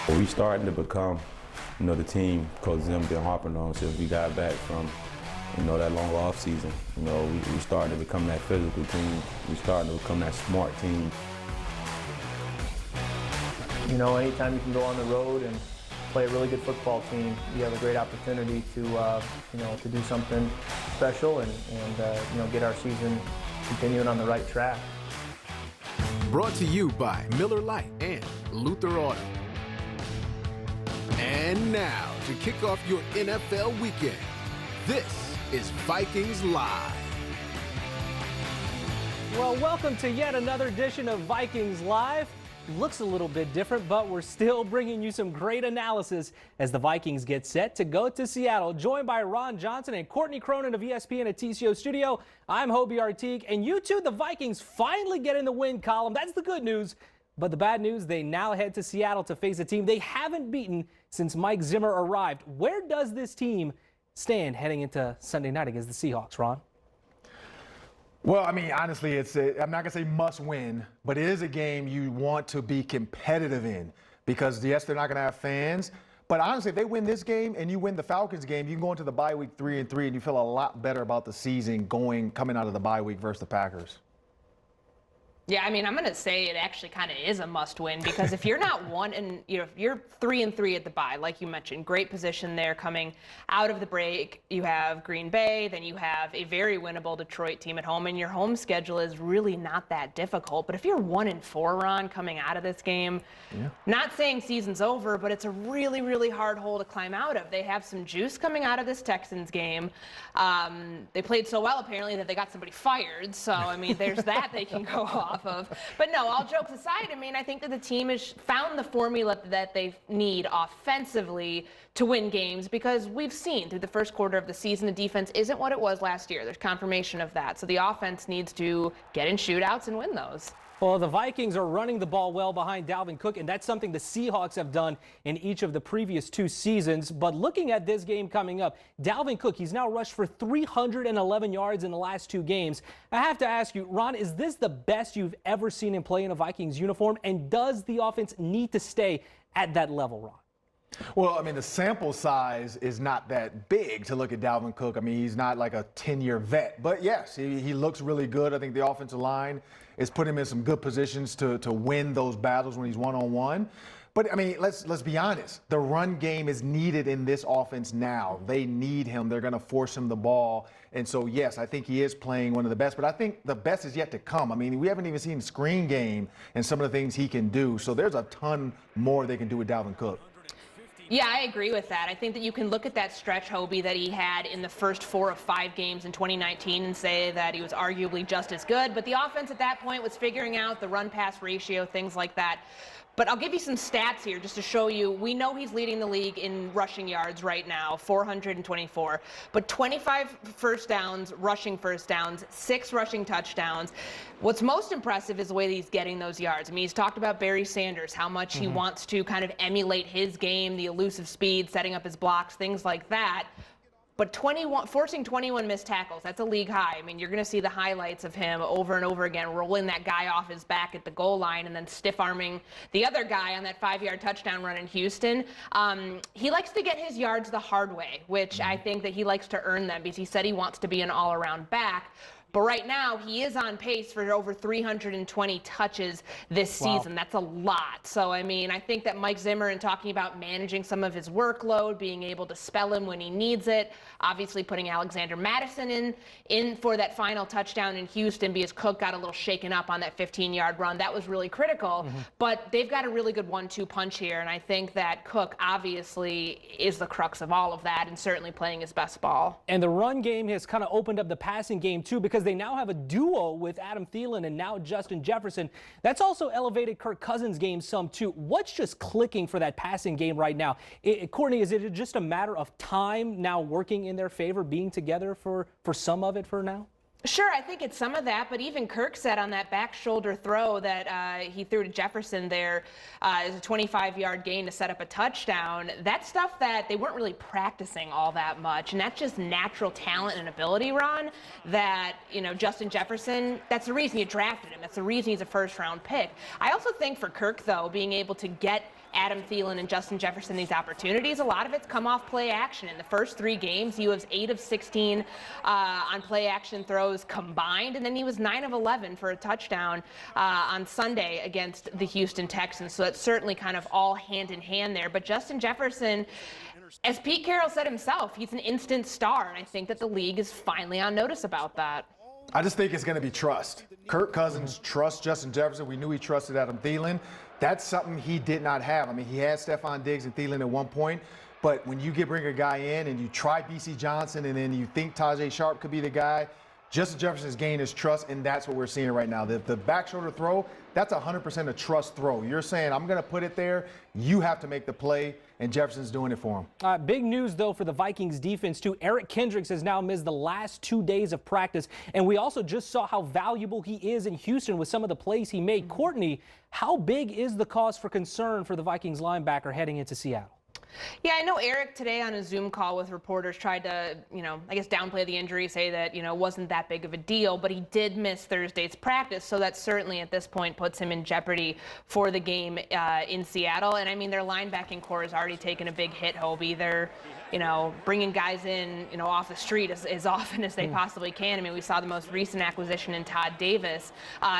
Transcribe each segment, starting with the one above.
We starting to become, the team Coach Zim been harping on since we got back from, that long off season. We starting to become that physical team. We starting to become that smart team. Anytime you can go on the road and play a really good football team, you have a great opportunity to, to do something special and get our season continuing on the right track. Brought to you by Miller Lite and Luther Auto. And now, to kick off your NFL weekend, this is Vikings Live. Well, welcome to yet another edition of Vikings Live. Looks a little bit different, but we're still bringing you some great analysis as the Vikings get set to go to Seattle. Joined by Ron Johnson and Courtney Cronin of ESPN at TCO Studio, I'm Hobie Artigue, and you two, the Vikings, finally get in the win column. That's the good news. But the bad news, they now head to Seattle to face a team they haven't beaten since Mike Zimmer arrived. Where does this team stand heading into Sunday night against the Seahawks, Ron? Well, honestly, I'm not going to say must win, but it is a game you want to be competitive in because, yes, they're not going to have fans. But honestly, if they win this game and you win the Falcons game, you can go into the bye week 3-3 and you feel a lot better about the season coming out of the bye week versus the Packers. Yeah, I'm going to say it actually kind of is a must-win because if you're not if you're 3-3 at the bye, like you mentioned, great position there coming out of the break. You have Green Bay, then you have a very winnable Detroit team at home, and your home schedule is really not that difficult. But if you're 1-4, Ron, coming out of this game, not saying season's over, but it's a really, really hard hole to climb out of. They have some juice coming out of this Texans game. They played so well, apparently, that they got somebody fired. So, there's that they can go off of. But no, all jokes aside, I think that the team has found the formula that they need offensively to win games because we've seen through the first quarter of the season the defense isn't what it was last year. There's confirmation of that. So the offense needs to get in shootouts and win those. Well, the Vikings are running the ball well behind Dalvin Cook, and that's something the Seahawks have done in each of the previous two seasons. But looking at this game coming up, Dalvin Cook, he's now rushed for 311 yards in the last two games. I have to ask you, Ron, is this the best you've ever seen him play in a Vikings uniform? And does the offense need to stay at that level, Ron? Well, the sample size is not that big to look at Dalvin Cook. He's not like a 10-year vet. But, yes, he looks really good. I think the offensive line is putting him in some good positions to win those battles when he's one-on-one. But, let's be honest. The run game is needed in this offense now. They need him. They're going to force him the ball. And so, yes, I think he is playing one of the best. But I think the best is yet to come. We haven't even seen screen game and some of the things he can do. So there's a ton more they can do with Dalvin Cook. Yeah, I agree with that. I think that you can look at that stretch, Hobie, that he had in the first 4 of 5 games in 2019 and say that he was arguably just as good. But the offense at that point was figuring out the run-pass ratio, things like that. But I'll give you some stats here just to show you. We know he's leading the league in rushing yards right now, 424. But 25 first downs, rushing first downs, 6 rushing touchdowns. What's most impressive is the way that he's getting those yards. He's talked about Barry Sanders, how much he wants to kind of emulate his game, the elusive speed, setting up his blocks, things like that. But forcing 21 missed tackles, that's a league high. You're going to see the highlights of him over and over again, rolling that guy off his back at the goal line and then stiff-arming the other guy on that 5-yard touchdown run in Houston. He likes to get his yards the hard way, which I think that he likes to earn them because he said he wants to be an all-around back. But right now, he is on pace for over 320 touches this season. That's a lot. So, I think that Mike Zimmer, in talking about managing some of his workload, being able to spell him when he needs it, obviously putting Alexander Mattison in for that final touchdown in Houston because Cook got a little shaken up on that 15-yard run. That was really critical. But they've got a really good 1-2 punch here, and I think that Cook obviously is the crux of all of that and certainly playing his best ball. And the run game has kind of opened up the passing game, too, because they now have a duo with Adam Thielen and now Justin Jefferson. That's also elevated Kirk Cousins' game some, too. What's just clicking for that passing game right now? Courtney, is it just a matter of time now working in their favor, being together for some of it for now? Sure, I think it's some of that, but even Kirk said on that back shoulder throw that he threw to Jefferson there is a 25-yard gain to set up a touchdown. That's stuff that they weren't really practicing all that much, and that's just natural talent and ability, Ron, that, you know, Justin Jefferson, that's the reason you drafted him. That's the reason he's a first-round pick. I also think for Kirk, though, being able to get Adam Thielen and Justin Jefferson these opportunities, a lot of it's come off play action. In the first 3 games, he was 8 of 16 on play action throws combined, and then he was 9 of 11 for a touchdown on Sunday against the Houston Texans. So that's certainly kind of all hand in hand there. But Justin Jefferson, as Pete Carroll said himself, he's an instant star, and I think that the league is finally on notice about that. I just think it's going to be trust. Kirk Cousins trusts Justin Jefferson. We knew he trusted Adam Thielen. That's something he did not have. I mean, he had Stephon Diggs and Thielen at one point, but when you bring a guy in and you try B.C. Johnson and then you think Tajay Sharp could be the guy, Justin Jefferson's gained his trust, and that's what we're seeing right now. The back shoulder throw, that's 100% a trust throw. You're saying, I'm going to put it there. You have to make the play, and Jefferson's doing it for him. Big news, though, for the Vikings defense, too. Eric Kendricks has now missed the last 2 days of practice, and we also just saw how valuable he is in Houston with some of the plays he made. Courtney, how big is the cause for concern for the Vikings linebacker heading into Seattle? Yeah, I know Eric today on a Zoom call with reporters tried to, I guess downplay the injury, say that, it wasn't that big of a deal, but he did miss Thursday's practice, so that certainly at this point puts him in jeopardy for the game in Seattle. And I mean, their linebacking core has already taken a big hit, Hobie. They're, bringing guys in, off the street as often as they possibly can. I mean, we saw the most recent acquisition in Todd Davis.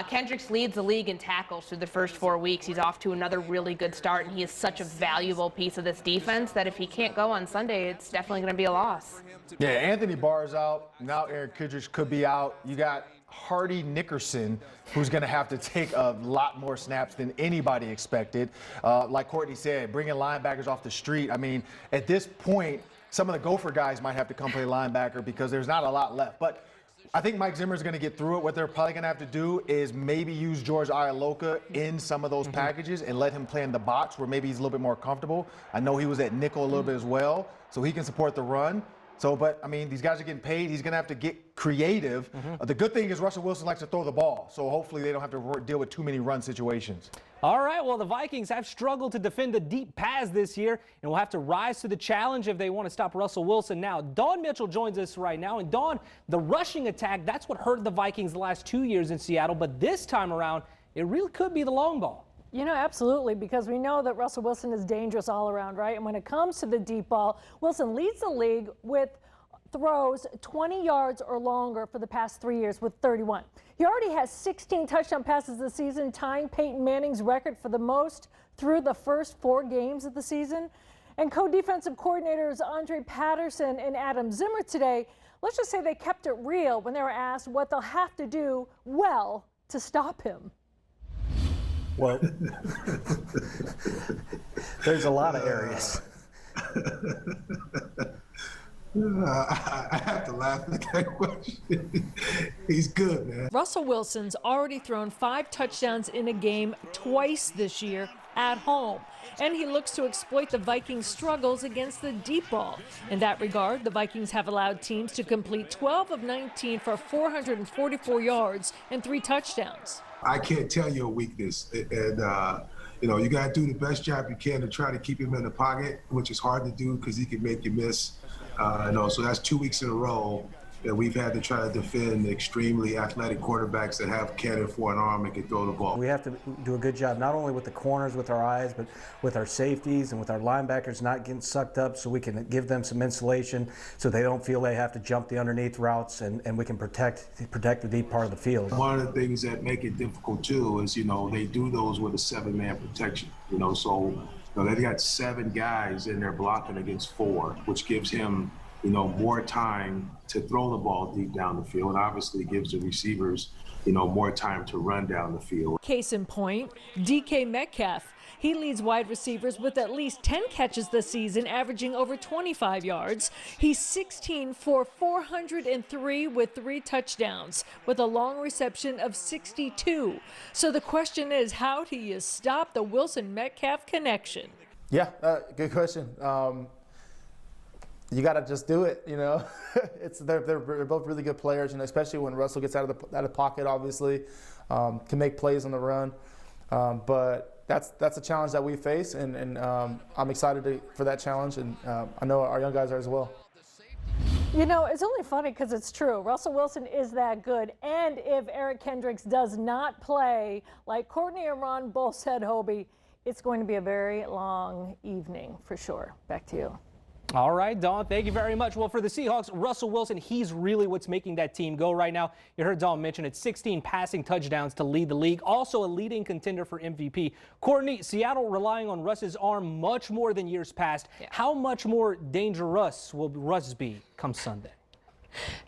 Kendricks leads the league in tackles through the first 4 weeks. He's off to another really good start, and he is such a valuable piece of this defense that if he can't go on Sunday, it's definitely going to be a loss. Yeah, Anthony Barr's out. Now Eric Kendricks could be out. You got Hardy Nickerson, who's going to have to take a lot more snaps than anybody expected. Like Courtney said, bringing linebackers off the street. I mean, at this point, some of the Gopher guys might have to come play linebacker because there's not a lot left. But I think Mike Zimmer's going to get through it. What they're probably going to have to do is maybe use George Ialoka in some of those packages and let him play in the box where maybe he's a little bit more comfortable. I know he was at nickel a little bit as well, so he can support the run. But, I mean, these guys are getting paid. He's going to have to get creative. The good thing is Russell Wilson likes to throw the ball, so hopefully they don't have to deal with too many run situations. All right, well, the Vikings have struggled to defend the deep paths this year and will have to rise to the challenge if they want to stop Russell Wilson now. Dawn Mitchell joins us right now. And, Dawn, the rushing attack, that's what hurt the Vikings the last 2 years in Seattle. But this time around, it really could be the long ball. Absolutely, because we know that Russell Wilson is dangerous all around, right? And when it comes to the deep ball, Wilson leads the league with throws 20 yards or longer for the past 3 years with 31. He already has 16 touchdown passes this season, tying Peyton Manning's record for the most through the first 4 games of the season. And co-defensive coordinators Andre Patterson and Adam Zimmer today, let's just say they kept it real when they were asked what they'll have to do well to stop him. Well, there's a lot of areas. I have to laugh at that question. He's good, man. Russell Wilson's already thrown 5 touchdowns in a game twice this year at home, and he looks to exploit the Vikings' struggles against the deep ball. In that regard, the Vikings have allowed teams to complete 12 of 19 for 444 yards and 3 touchdowns. I can't tell you a weakness, and you got to do the best job you can to try to keep him in the pocket, which is hard to do because he can make you miss. So that's 2 weeks in a row that we've had to try to defend extremely athletic quarterbacks that have cannon for an arm and can throw the ball. We have to do a good job, not only with the corners, with our eyes, but with our safeties and with our linebackers not getting sucked up, so we can give them some insulation so they don't feel they have to jump the underneath routes, and we can protect the deep part of the field. One of the things that make it difficult too is, they do those with a 7-man protection, so they got 7 guys in there blocking against 4, which gives him more time to throw the ball deep down the field, and obviously gives the receivers, more time to run down the field. Case in point, DK Metcalf. He leads wide receivers with at least 10 catches this season, averaging over 25 yards. He's 16 for 403 with 3 touchdowns, with a long reception of 62. So the question is, how do you stop the Wilson-Metcalf connection? Yeah, good question. you got to just do it, you know. They're both really good players, and especially when Russell gets out of the pocket, obviously, can make plays on the run. But that's a challenge that we face, and I'm excited for that challenge, and I know our young guys are as well. You know, it's only funny because it's true. Russell Wilson is that good. And if Eric Kendricks does not play, like Courtney and Ron both said, Hobie, it's going to be a very long evening for sure. Back to you. All right, Dawn, thank you very much. Well, for the Seahawks, Russell Wilson, he's really what's making that team go right now. You heard Dawn mention it's 16 passing touchdowns to lead the league, also a leading contender for MVP. Courtney, Seattle relying on Russ's arm much more than years past. Yeah. How much more dangerous will Russ be come Sunday?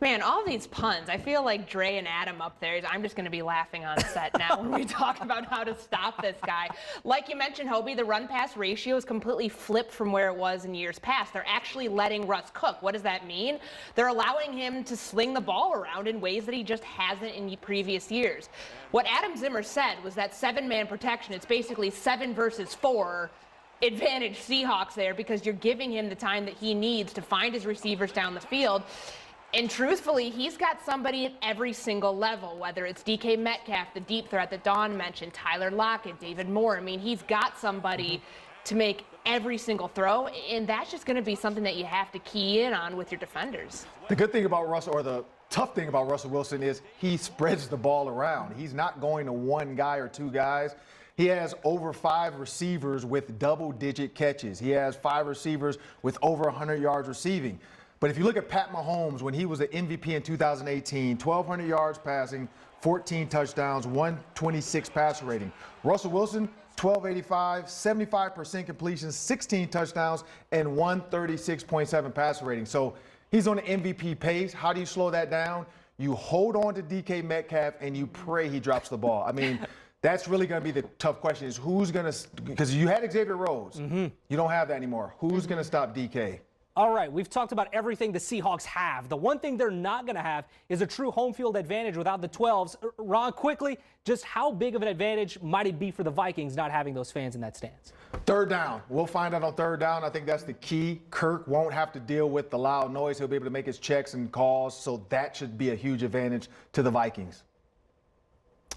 Man, all these puns. I feel like Dre and Adam up there, I'm just going to be laughing on set now when we talk about how to stop this guy. Like you mentioned, Hobie, the run-pass ratio is completely flipped from where it was in years past. They're actually letting Russ cook. What does that mean? They're allowing him to sling the ball around in ways that he just hasn't in previous years. What Adam Zimmer said was that 7-man protection, it's basically 7 versus 4 advantage Seahawks there because you're giving him the time that he needs to find his receivers down the field. And truthfully, he's got somebody at every single level, whether it's DK Metcalf, the deep threat that Dawn mentioned, Tyler Lockett, David Moore. I mean, he's got somebody to make every single throw, and that's just going to be something that you have to key in on with your defenders. The good thing about Russell, or the tough thing about Russell Wilson, is he spreads the ball around. He's not going to one guy or two guys. He has over 5 receivers with double-digit catches. He has 5 receivers with over 100 yards receiving. But if you look at Pat Mahomes, when he was an MVP in 2018, 1,200 yards passing, 14 touchdowns, 126 passer rating. Russell Wilson, 1,285, 75% completion, 16 touchdowns, and 136.7 passer rating. So he's on an MVP pace. How do you slow that down? You hold on to DK Metcalf and you pray he drops the ball. I mean, that's really going to be the tough question is who's going to, because you had Xavier Rhodes. You don't have that anymore. Who's going to stop DK? All right, we've talked about everything the Seahawks have. The one thing they're not going to have is a true home field advantage without the 12s. Ron, quickly, just how big of an advantage might it be for the Vikings not having those fans in that stands? Third down. We'll find out on third down. I think that's the key. Kirk won't have to deal with the loud noise. He'll be able to make his checks and calls, so that should be a huge advantage to the Vikings.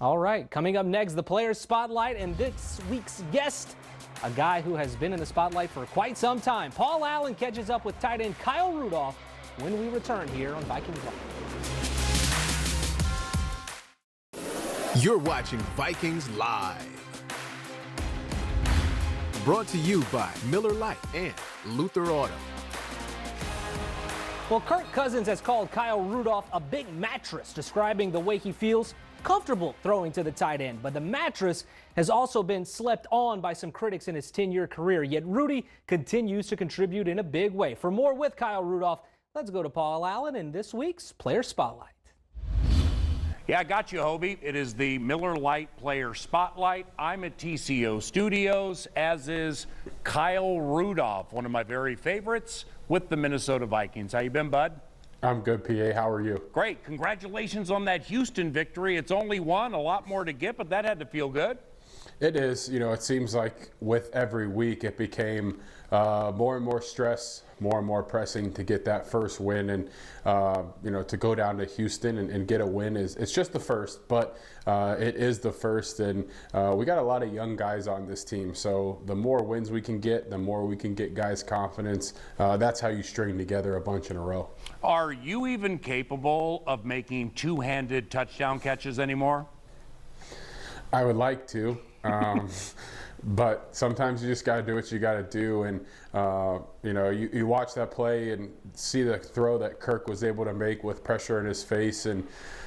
All right, coming up next, the Players Spotlight, and this week's guest, a guy who has been in the spotlight for quite some time. Paul Allen catches up with tight end Kyle Rudolph when we return here on Vikings Live. You're watching Vikings Live. Brought to you by Miller Lite and Luther Auto. Well, Kirk Cousins has called Kyle Rudolph a big mattress, describing the way he feels comfortable throwing to the tight end. But the mattress has also been slept on by some critics in his 10-year career. Yet Rudy continues to contribute in a big way. For more with Kyle Rudolph, let's go to Paul Allen in this week's Player Spotlight. Yeah, I got you, Hobie. It is the Miller Lite Player Spotlight. I'm at TCO Studios, as is Kyle Rudolph, one of my very favorites with the Minnesota Vikings. How you been, bud? I'm good, PA. How are you? Great. Congratulations on that Houston victory. It's only one, a lot more to get, but that had to feel good. It is. You know, it seems like with every week it became more and more stress, more and more pressing to get that first win. And, you know, to go down to Houston and get a win it's just the first, but it is the first. And we got a lot of young guys on this team. So the more wins we can get, the more we can get guys' confidence. That's how you string together a bunch in a row. Are you even capable of making two-handed touchdown catches anymore? I would like to. But sometimes you just got to do what you got to do. And, you know, you watch that play and see the throw that Kirk was able to make with pressure in his face. And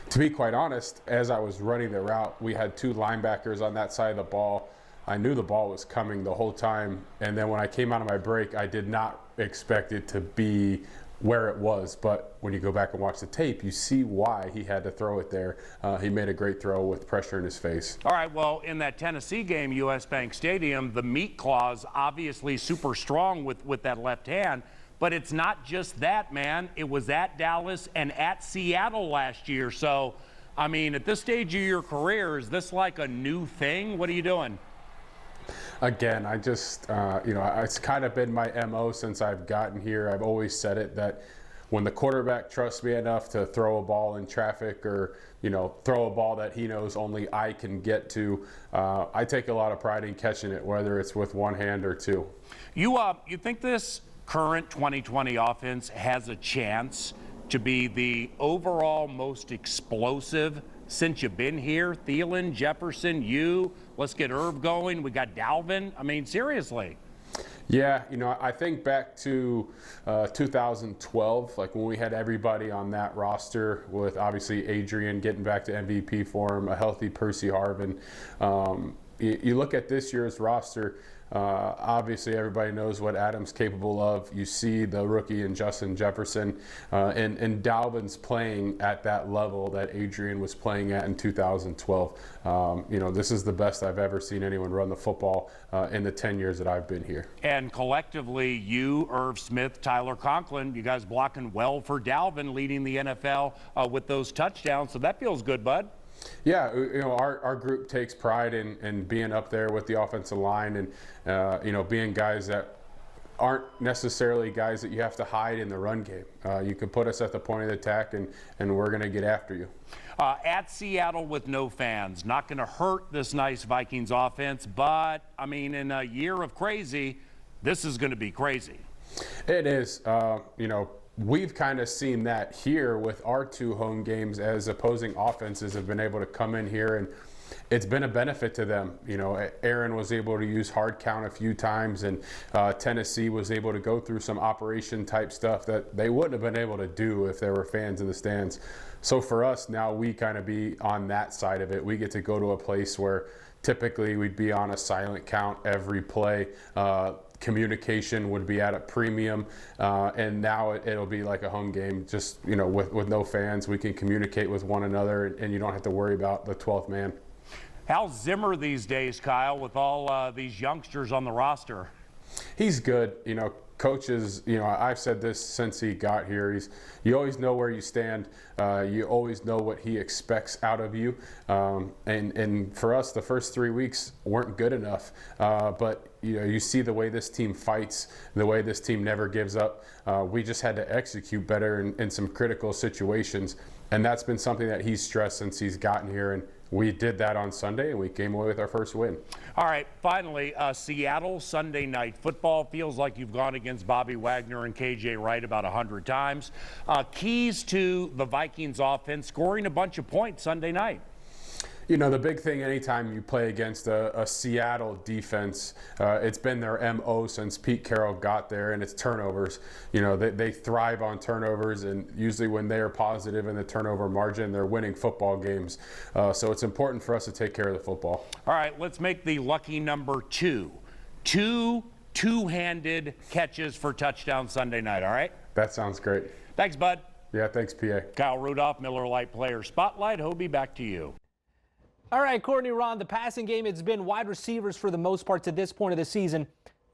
to be quite honest, as I was running the route, we had 2 linebackers on that side of the ball. I knew the ball was coming the whole time. And then when I came out of my break, I did not expect it to be where it was, but when you go back and watch the tape, you see why he had to throw it there. He made a great throw with pressure in his face. All right, well, in that Tennessee game, US Bank Stadium, the meat claws obviously super strong with that left hand, but it's not just that, man. It was at Dallas and at Seattle last year. So, I mean, at this stage of your career, is this like a new thing? What are you doing? again, I just, it's kind of been my MO since I've gotten here. I've always said it that when the quarterback trusts me enough to throw a ball in traffic or, throw a ball that he knows only I can get to, I take a lot of pride in catching it, whether it's with one hand or two. You think this current 2020 offense has a chance to be the overall most explosive since you've been here? Thielen, Jefferson, let's get Irv going. We got Dalvin. I mean, seriously. Yeah, I think back to 2012, like when we had everybody on that roster with obviously Adrian getting back to MVP form, a healthy Percy Harvin. You look at this year's roster, obviously everybody knows what Adam's capable of. You see the rookie in Justin Jefferson, and Dalvin's playing at that level that Adrian was playing at in 2012. This is the best I've ever seen anyone run the football in the 10 years that I've been here. And collectively, you, Irv Smith, Tyler Conklin, you guys blocking well for Dalvin, leading the NFL with those touchdowns. So that feels good, bud. Yeah, our group takes pride in being up there with the offensive line and, being guys that aren't necessarily guys that you have to hide in the run game. You can put us at the point of the attack and we're going to get after you. At Seattle with no fans, not going to hurt this nice Vikings offense, but, I mean, in a year of crazy, this is going to be crazy. It is, We've kind of seen that here with our 2 home games as opposing offenses have been able to come in here, and it's been a benefit to them. Aaron was able to use hard count a few times, and Tennessee was able to go through some operation type stuff that they wouldn't have been able to do if there were fans in the stands. So for us now, we kind of be on that side of it. We get to go to a place where typically we'd be on a silent count every play. Communication would be at a premium, and now it'll be like a home game. Just with no fans, we can communicate with one another, and you don't have to worry about the 12th man. How's Zimmer these days, Kyle, with all these youngsters on the roster? He's good. Coaches, I've said this since he got here. You always know where you stand. You always know what he expects out of you. And for us, the first 3 weeks weren't good enough. But you see the way this team fights, the way this team never gives up. We just had to execute better in some critical situations. And that's been something that he's stressed since he's gotten here. And we did that on Sunday, and we came away with our first win. All right, finally, Seattle, Sunday night football. Feels like you've gone against Bobby Wagner and KJ Wright about 100 times. Keys to the Vikings offense, scoring a bunch of points Sunday night. The big thing anytime you play against a Seattle defense, it's been their MO since Pete Carroll got there, and it's turnovers. They thrive on turnovers, and usually when they are positive in the turnover margin, they're winning football games. So it's important for us to take care of the football. All right, let's make the lucky number 2. 2 two-handed catches for touchdown Sunday night, all right? That sounds great. Thanks, bud. Yeah, thanks, PA. Kyle Rudolph, Miller Lite Player Spotlight. Hobie, back to you. All right, Courtney, Ron, the passing game, it's been wide receivers for the most part to this point of the season.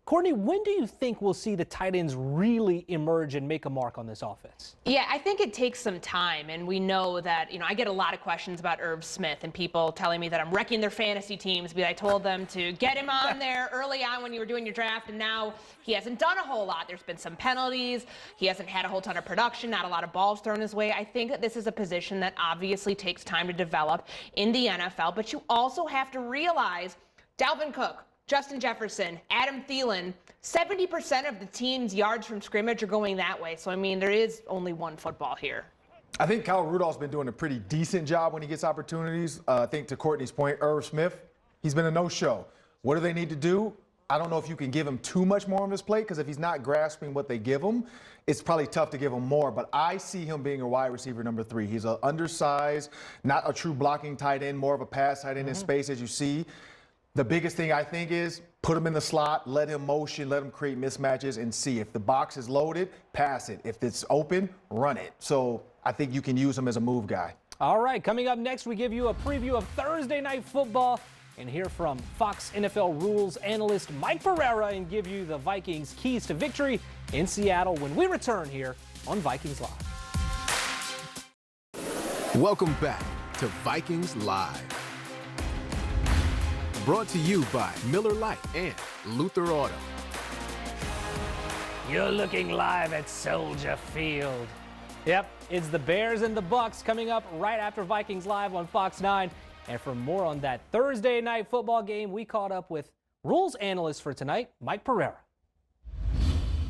Courtney, when do you think we'll see the tight ends really emerge and make a mark on this offense? Yeah, I think it takes some time, and we know that, I get a lot of questions about Irv Smith and people telling me that I'm wrecking their fantasy teams because I told them to get him on there early on when you were doing your draft, and now he hasn't done a whole lot. There's been some penalties. He hasn't had a whole ton of production, not a lot of balls thrown his way. I think that this is a position that obviously takes time to develop in the NFL, but you also have to realize Dalvin Cook, Justin Jefferson, Adam Thielen, 70% of the team's yards from scrimmage are going that way. So, there is only one football here. I think Kyle Rudolph's been doing a pretty decent job when he gets opportunities. I think to Courtney's point, Irv Smith, he's been a no-show. What do they need to do? I don't know if you can give him too much more on his plate, because if he's not grasping what they give him, it's probably tough to give him more. But I see him being a wide receiver number 3. He's an undersized, not a true blocking tight end, more of a pass tight end in space, as you see. The biggest thing I think is put him in the slot, let him motion, let him create mismatches, and see. If the box is loaded, pass it. If it's open, run it. So I think you can use him as a move guy. All right, coming up next, we give you a preview of Thursday Night Football and hear from Fox NFL rules analyst Mike Pereira and give you the Vikings' keys to victory in Seattle when we return here on Vikings Live. Welcome back to Vikings Live. Brought to you by Miller Lite and Luther Auto. You're looking live at Soldier Field. Yep, it's the Bears and the Bucks coming up right after Vikings Live on Fox 9. And for more on that Thursday night football game, we caught up with rules analyst for tonight, Mike Pereira.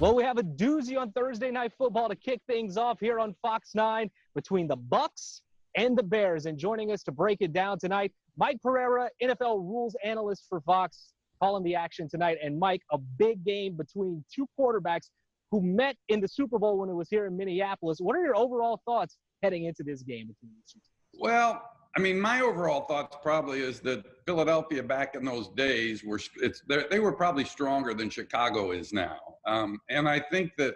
Well, we have a doozy on Thursday night football to kick things off here on Fox 9 between the Bucks and the Bears. And joining us to break it down tonight, Mike Pereira, NFL rules analyst for Fox, calling the action tonight. And Mike, a big game between two quarterbacks who met in the Super Bowl when it was here in Minneapolis. What are your overall thoughts heading into this game between these two teams? Well, I mean, my overall thoughts probably is that Philadelphia back in those days they were probably stronger than Chicago is now. And I think that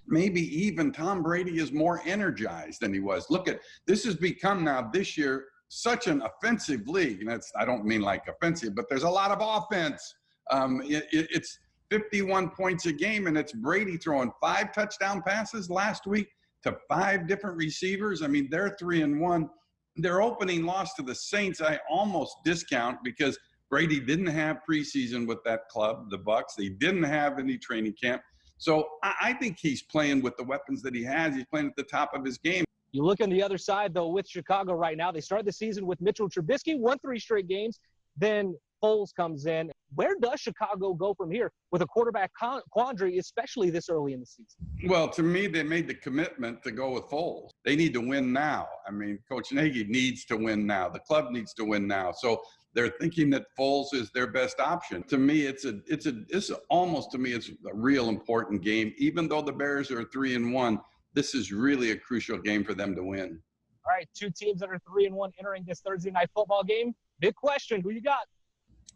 maybe even Tom Brady is more energized than he was. Look at this has become now this year such an offensive league. And I don't mean like offensive, but there's a lot of offense. It's 51 points a game, and it's Brady throwing 5 touchdown passes last week to 5 different receivers. I mean, they're 3-1. Their opening loss to the Saints, I almost discount because Brady didn't have preseason with that club, the Bucks. They didn't have any training camp. So I think he's playing with the weapons that he has. He's playing at the top of his game. You look on the other side, though, with Chicago right now. They started the season with Mitchell Trubisky, won 3 straight games. Then Foles comes in. Where does Chicago go from here with a quarterback quandary, especially this early in the season? Well, to me, they made the commitment to go with Foles. They need to win now. I mean, Coach Nagy needs to win now. The club needs to win now. So they're thinking that Foles is their best option. To me, it's almost a real important game. Even though the Bears are 3-1, this is really a crucial game for them to win. All right, 2 teams that are 3-1 entering this Thursday night football game. Big question, who you got?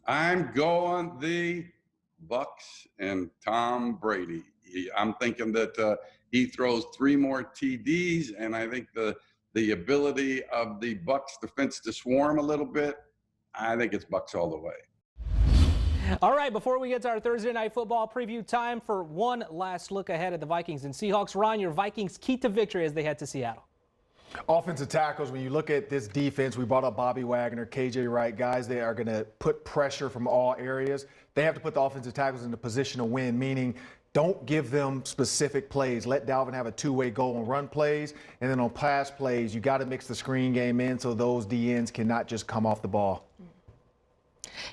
I'm going the Bucks and Tom Brady. I'm thinking that he throws 3 more TDs, and I think the ability of the Bucks defense to swarm a little bit, I think it's Bucks all the way. All right, before we get to our Thursday night football preview, time for one last look ahead at the Vikings and Seahawks. Ron, your Vikings key to victory as they head to Seattle. Offensive tackles, when you look at this defense, we brought up Bobby Wagner, KJ Wright, guys, they are going to put pressure from all areas. They have to put the offensive tackles in a position to win, meaning don't give them specific plays. Let Dalvin have a 2-way goal on run plays, and then on pass plays, you got to mix the screen game in so those DNs cannot just come off the ball.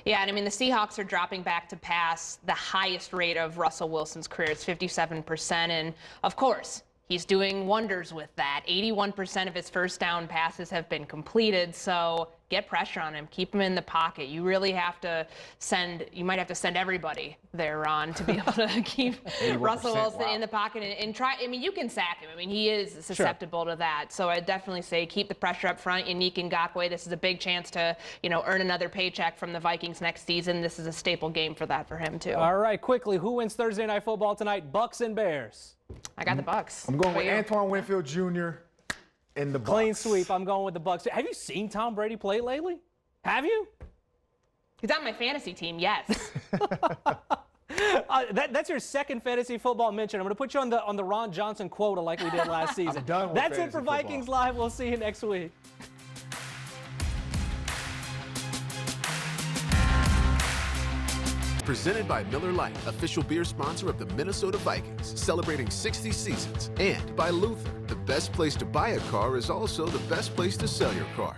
Yeah, and I mean, the Seahawks are dropping back to pass the highest rate of Russell Wilson's career. It's 57%, and of course, he's doing wonders with that. 81% of his first down passes have been completed, so get pressure on him. Keep him in the pocket. You really have to you might have to send everybody there, Ron, to be able to keep Russell Wilson in the pocket and try. I mean, you can sack him. I mean, he is susceptible to that. So I'd definitely say keep the pressure up front. Yannick Ngakoue, this is a big chance to, earn another paycheck from the Vikings next season. This is a staple game for him, too. All right, quickly, who wins Thursday night football tonight? Bucks and Bears. I got the Bucks. I'm going with Antoine Winfield Jr. in the Bucks. Clean sweep. I'm going with the Bucks. Have you seen Tom Brady play lately? Have you? He's on my fantasy team, yes. That's your second fantasy football mention. I'm going to put you on the Ron Johnson quota like we did last season. I'm done with That's it for football. Vikings Live. We'll see you next week. Presented by Miller Lite, official beer sponsor of the Minnesota Vikings, celebrating 60 seasons. And by Luther, the best place to buy a car is also the best place to sell your car.